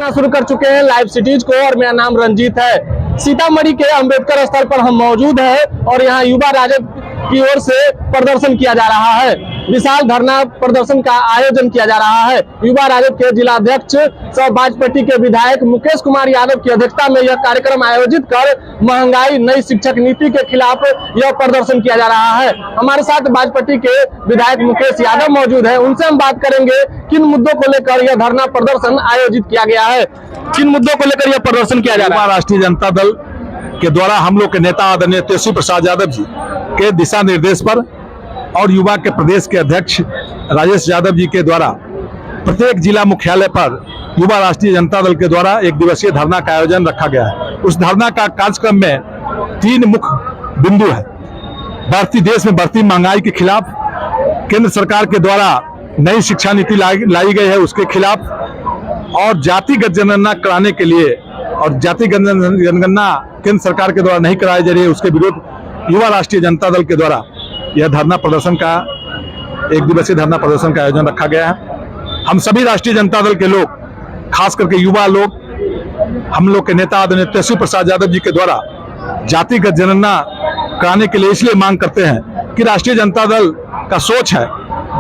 दिखाना शुरू कर चुके हैं लाइव सिटीज को और मेरा नाम रंजीत है। सीतामढ़ी के अंबेडकर स्थल पर हम मौजूद हैं और यहाँ युवा राजद की ओर से प्रदर्शन किया जा रहा है। विशाल धरना प्रदर्शन का आयोजन किया जा रहा है। युवा राजद के जिला अध्यक्ष सह बाजपट्टी के विधायक मुकेश कुमार यादव की अध्यक्षता में यह कार्यक्रम आयोजित कर महंगाई नई शिक्षक नीति के खिलाफ यह प्रदर्शन किया जा रहा है। हमारे साथ बाजपट्टी के विधायक मुकेश यादव मौजूद है, उनसे हम बात करेंगे किन मुद्दों को लेकर यह धरना प्रदर्शन आयोजित किया गया है, किन मुद्दों को लेकर यह प्रदर्शन किया जा रहा है। राष्ट्रीय जनता दल के द्वारा हम लोग के नेता आदरणीय तेजस्वी प्रसाद यादव जी के दिशा निर्देश पर और युवा के प्रदेश के अध्यक्ष राजेश यादव जी के द्वारा प्रत्येक जिला मुख्यालय पर युवा राष्ट्रीय जनता दल के द्वारा एक दिवसीय धरना का आयोजन रखा गया है। उस धरना का कार्यक्रम में 3 मुख्य बिंदु है। देश में बढ़ती महंगाई के खिलाफ, केंद्र सरकार के द्वारा नई शिक्षा नीति लाई गई है उसके खिलाफ, और जातिगत जनगणना कराने के लिए और जातिगत जनगणना केंद्र सरकार के द्वारा नहीं कराई जा रही है उसके विरोध युवा राष्ट्रीय जनता दल के द्वारा यह धरना प्रदर्शन का एक दिवसीय धरना प्रदर्शन का आयोजन रखा गया है। हम सभी राष्ट्रीय जनता दल के लोग, खास करके युवा लोग, हम लोग के नेता आदरणीय तेजस्वी प्रसाद यादव जी के द्वारा जातिगत जनगणना कराने के लिए इसलिए मांग करते हैं कि राष्ट्रीय जनता दल का सोच है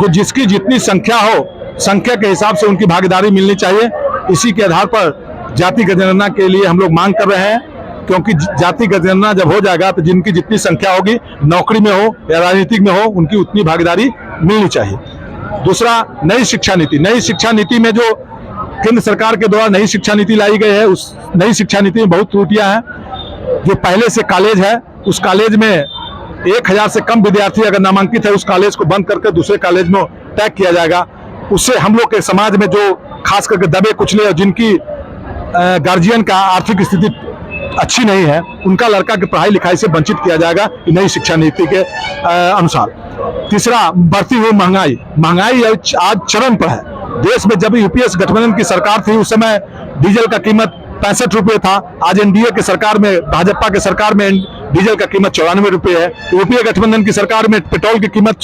जो जिसकी जितनी संख्या हो, संख्या के हिसाब से उनकी भागीदारी मिलनी चाहिए। इसी के आधार पर जातिगत जनगणना के लिए हम लोग मांग कर रहे हैं, क्योंकि जातिगत जनगणना जब हो जाएगा तो जिनकी जितनी संख्या होगी, नौकरी में हो या राजनीतिक में हो, उनकी उतनी भागीदारी मिलनी चाहिए। दूसरा, नई शिक्षा नीति। नई शिक्षा नीति में जो केंद्र सरकार के द्वारा नई शिक्षा नीति लाई गई है, उस नई शिक्षा नीति में बहुत त्रुटियां हैं। जो पहले से कॉलेज है, उस कॉलेज में 1000 से कम विद्यार्थी अगर नामांकित है, उस कॉलेज को बंद करके दूसरे कॉलेज में टैग किया जाएगा। उससे हम लोग के समाज में जो खास करके दबे कुचले और जिनकी गार्जियन का आर्थिक स्थिति अच्छी नहीं है, उनका लड़का की पढ़ाई लिखाई से वंचित किया जाएगा नई शिक्षा नीति के अनुसार। तीसरा, बढ़ती हुई महंगाई। महंगाई आज चरम पर है। देश में जब यूपीए गठबंधन की सरकार थी उस समय डीजल का कीमत 65 रुपये था। आज एनडीए के सरकार में, भाजपा के सरकार में डीजल का कीमत 94 रुपये है। यूपीए गठबंधन की सरकार में पेट्रोल की कीमत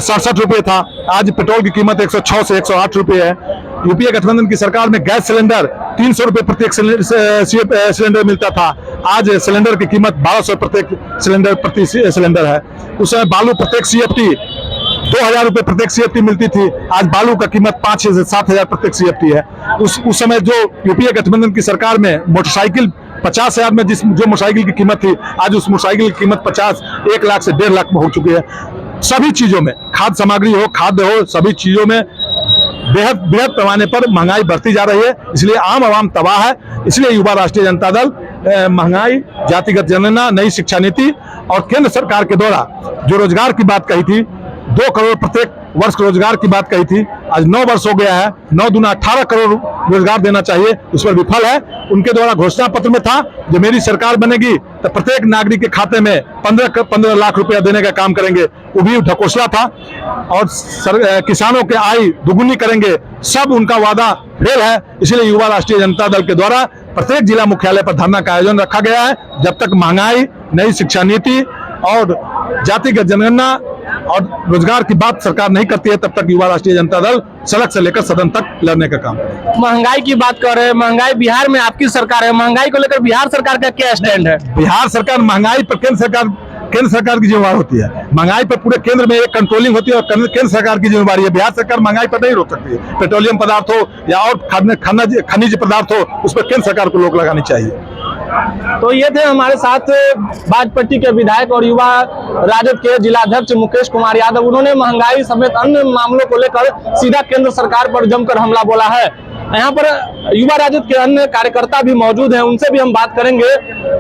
67 रुपये था। आज पेट्रोल की कीमत 106 से 108 रुपये है। यूपीए गठबंधन की सरकार में गैस सिलेंडर 300 रुपये प्रत्येक सिलेंडर मिलता था। आज सिलेंडर की कीमत 1200 प्रति सिलेंडर है। उस समय बालू प्रत्येक सीएफटी 2000 रुपये प्रत्येक सीएफटी मिलती थी। आज बालू का कीमत 5 से 7000 प्रत्येक सीएफटी है। उस समय जो यूपीए गठबंधन की सरकार में मोटरसाइकिल 50,000 में जो मोटरसाइकिल की कीमत थी, आज उस मोटरसाइकिल की कीमत 1 लाख से 1.5 लाख में हो चुकी है। सभी चीजों में, खाद्य सामग्री हो, खाद्य हो, सभी चीजों में बृहद पैमाने पर महंगाई बढ़ती जा रही है। इसलिए आम आवाम तबाह है। इसलिए युवा राष्ट्रीय जनता दल महंगाई, जातिगत जनगणना, नई शिक्षा नीति और केंद्र सरकार के द्वारा जो रोजगार की बात कही थी, 2 करोड़ प्रत्येक वर्ष रोजगार की बात कही थी, आज 9 वर्ष हो गया है। 9 दूना 18 करोड़ रोजगार देना चाहिए, उस पर विफल है। उनके द्वारा घोषणा पत्र में था जो मेरी सरकार बनेगी तो प्रत्येक नागरिक के खाते में 15 लाख रुपया देने का काम करेंगे, वो भी ढकोसला था। और किसानों के आय दुगुनी करेंगे, सब उनका वादा फेल है। इसलिए युवा राष्ट्रीय जनता दल के द्वारा प्रत्येक जिला मुख्यालय पर धरना का आयोजन रखा गया है। जब तक महंगाई, नई शिक्षा नीति और जातिगत जनगणना और रोजगार की बात सरकार नहीं करती है, तब तक युवा राष्ट्रीय जनता दल सड़क से लेकर सदन तक लड़ने का काम करेगा। महंगाई की बात कर रहे हैं, महंगाई बिहार में आपकी सरकार है, महंगाई को लेकर बिहार सरकार का क्या स्टैंड है? बिहार सरकार, महंगाई पर केंद्र सरकार की जिम्मेवारी होती है। महंगाई पर पूरे केंद्र में एक कंट्रोलिंग होती है और केंद्र सरकार की जिम्मेवारी है। बिहार सरकार महंगाई पर नहीं रोक सकती है। पेट्रोलियम पदार्थ हो या और खनिज पदार्थ हो, उस पर केंद्र सरकार को रोक लगानी चाहिए। तो ये थे हमारे साथ बाजपट्टी के विधायक और युवा राजद के जिलाध्यक्ष मुकेश कुमार यादव। उन्होंने महंगाई समेत अन्य मामलों को लेकर सीधा केंद्र सरकार पर जमकर हमला बोला है। यहाँ पर युवा राजद के अन्य कार्यकर्ता भी मौजूद हैं, उनसे भी हम बात करेंगे।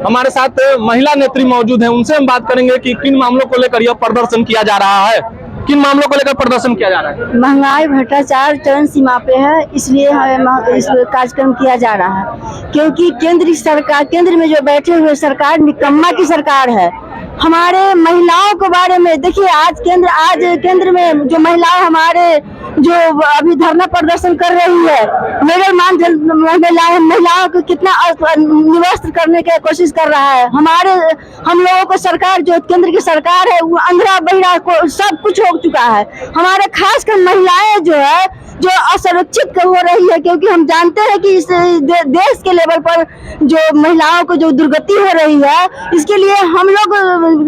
हमारे साथ महिला नेत्री मौजूद हैं, उनसे हम बात करेंगे कि किन मामलों को लेकर यह प्रदर्शन किया जा रहा है, किन मामलों को लेकर प्रदर्शन किया जा रहा है। महंगाई भ्रष्टाचार चरम सीमा पे है, इसलिए इस कार्यक्रम किया जा रहा है। क्योंकि केंद्र में जो बैठे हुए सरकार निकम्मा की सरकार है। हमारे महिलाओं के बारे में देखिए, आज केंद्र में जो महिलाएं जो अभी धरना प्रदर्शन कर रही है, महिलाओं को कितना निवस्त्र करने की कोशिश कर रहा है। हम लोगों को सरकार, जो केंद्र की सरकार है, वो अंधा बहिरा को सब कुछ हो चुका है। हमारे खासकर महिलाएं जो है, जो असुरक्षित हो रही है, क्योंकि हम जानते हैं कि इस देश के लेवल पर जो महिलाओं को जो दुर्गति हो रही है, इसके लिए हम लोग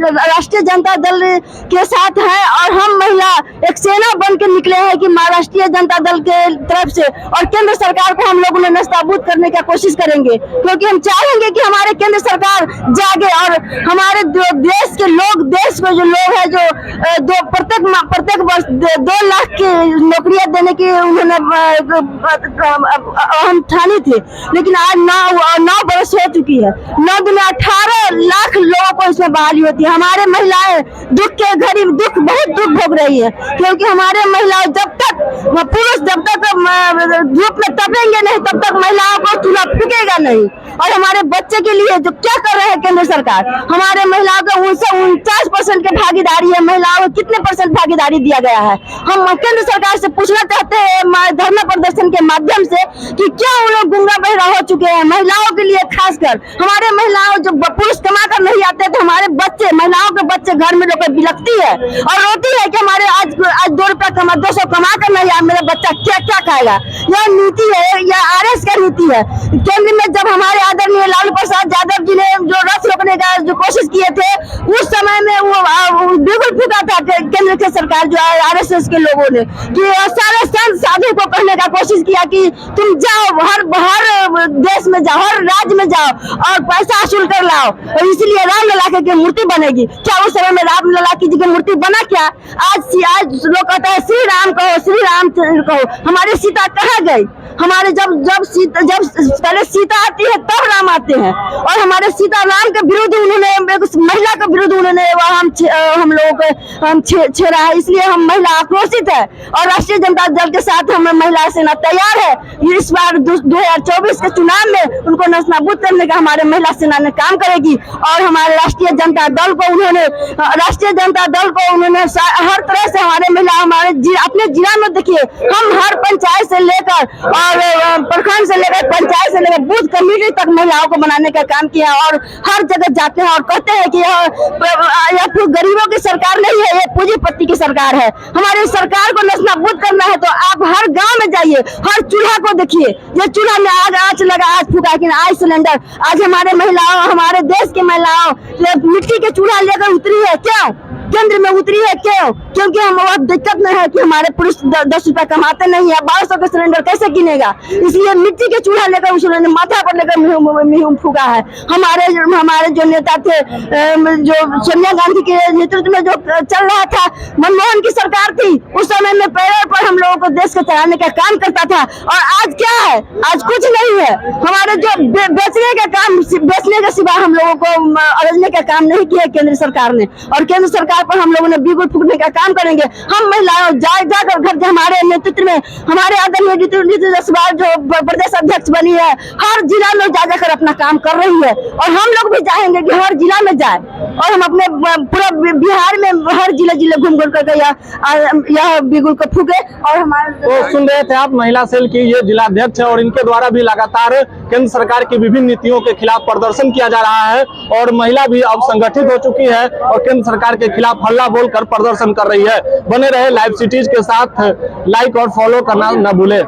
राष्ट्रीय जनता दल के साथ हैं और हम महिला एक सेना बन के निकले हैं कि राष्ट्रीय जनता दल के तरफ से, और केंद्र सरकार को हम लोग नस्ताबूद करने की कोशिश करेंगे, क्योंकि हम चाहेंगे कि हमारे केंद्र सरकार जागे और हमारे देश के लोग, देश में जो लोग हैं जो प्रत्येक वर्ष 2 लाख की नौकरियां देने की उन्होंने हम ठानी थी, लेकिन आज 9 बरस हो चुकी है। 9 दिन में 18 लाख लोगों को इसमें बहाली होती है। हमारे महिलाएं बहुत दुख भोग रही है, क्योंकि हमारे महिलाएं पुरुष जब तक धूप में तपेंगे नहीं तब तक महिलाओं को चूल्हा फूकेगा नहीं। और हमारे बच्चे के लिए जो क्या कर रहे हैं केंद्र सरकार, हमारे महिलाओं को 49% की भागीदारी है, महिलाओं को कितने % भागीदारी दिया गया है। हम केंद्र सरकार से पूछना चाहते हैं धरना प्रदर्शन के माध्यम से कि क्या वो लोग गुंगा बहरा हो चुके हैं महिलाओं के लिए, खासकर हमारे महिलाओं जो पुरुष कमा कर नहीं आते तो हमारे बच्चे, महिलाओं के बच्चे घर में लोग बिलखती है और रोती है कि हमारे आज 2 रुपया 200 कमा कर नहीं आया, मेरा बच्चा क्या खाएगा। यह नीति है, यह RS का नीति है। केंद्र में जब हमारे आदरणीय लालू प्रसाद यादव जी ने जो रथ रोकने का जो कोशिश किए थे, उस समय में वो बिल्कुल फूका था केंद्र की सरकार जो RSS के लोगों ने, कि सारे संत साधु को कहने का कोशिश किया कि तुम जाओ हर देश में जाओ, हर राज्य में जाओ और पैसा वसूल कर लाओ, और इसलिए रामलला की मूर्ति बनेगी। क्या उस समय में रामलला की जी की मूर्ति बना? क्या आज लोग कहते हैं श्री राम कहो, श्री राम कहो, हमारी सीता कहाँ गई? हमारे जब पहले सीता आती है तब राम आते हैं, और हमारे सीता राम के विरुद्ध उन्होंने, महिला के विरुद्ध उन्होंने हम लोगों को छेड़ा है। इसलिए हम महिला आक्रोशित है और राष्ट्रीय जनता दल के साथ हम महिला सेना तैयार है। इस बार 2024 के चुनाव में उनको नस्ताबूद करने का हमारे महिला सेना ने काम करेगी, और हमारे राष्ट्रीय जनता दल को उन्होंने हर तरह से हमारे महिला अपने जिला में देखिए, हम हर पंचायत से लेकर और प्रखंड से लेकर पंचायत से लेकर बूथ कमेटी तक महिलाओं को बनाने का काम किया, और हर जगह जाते हैं और कहते हैं कि यह गरीबों की सरकार नहीं है, ये पूंजीपति की सरकार है। हमारी सरकार को नस्ताबूद करना है तो आप हर गांव में जाइए, हर चूल्हा को देखिए, ये चूल्हा में आग लगा, आज फूका कि आज सिलेंडर। आज हमारे महिलाओं, हमारे देश की महिलाओं मिट्टी के चूल्हा लेकर उतरी है, क्यों केंद्र में उतरी है? क्यों? क्योंकि हम बहुत दिक्कत में है कि हमारे पुरुष 10 रुपया कमाते नहीं है, 1200 का सिलेंडर कैसे किनेगा? इसलिए मिट्टी के चूल्हा लेकर उसने माथा पर लेकर मुंह फूका है। हमारे जो नेता थे, जो सोनिया गांधी के नेतृत्व में जो चल रहा था, मनमोहन की सरकार थी, उस समय में पैरों पर हम लोगों को देश को चलाने का काम करता था, और आज क्या है? आज कुछ नहीं है। हमारे जो बेचने के सिवा हम लोगों को अरजने का काम नहीं किया केंद्र सरकार ने, और केंद्र सरकार पर हम लोगों ने बिगुल फूकने का काम करेंगे। हम महिलाओं जाकर घर के हमारे नेतृत्व में हमारे आदरणीय नीतीश जसवाल जो प्रदेश अध्यक्ष बनी है, हर जिला में जाकर अपना काम कर रही है, और हम लोग भी चाहेंगे कि हर जिला में जाए और हम अपने पूरा बिहार में हर जिले घूम करके यह बिगुल को फूके। और हमारे तो सुन रहे थे आप महिला सेल की ये जिलाध्यक्ष है, और इनके द्वारा भी लगातार केंद्र सरकार की विभिन्न नीतियों के खिलाफ प्रदर्शन किया जा रहा है, और महिला भी अब संगठित हो चुकी है और केंद्र सरकार के खिलाफ हल्ला बोलकर प्रदर्शन कर रही है। बने रहे लाइव सिटीज के साथ, लाइक और फॉलो करना न भूले।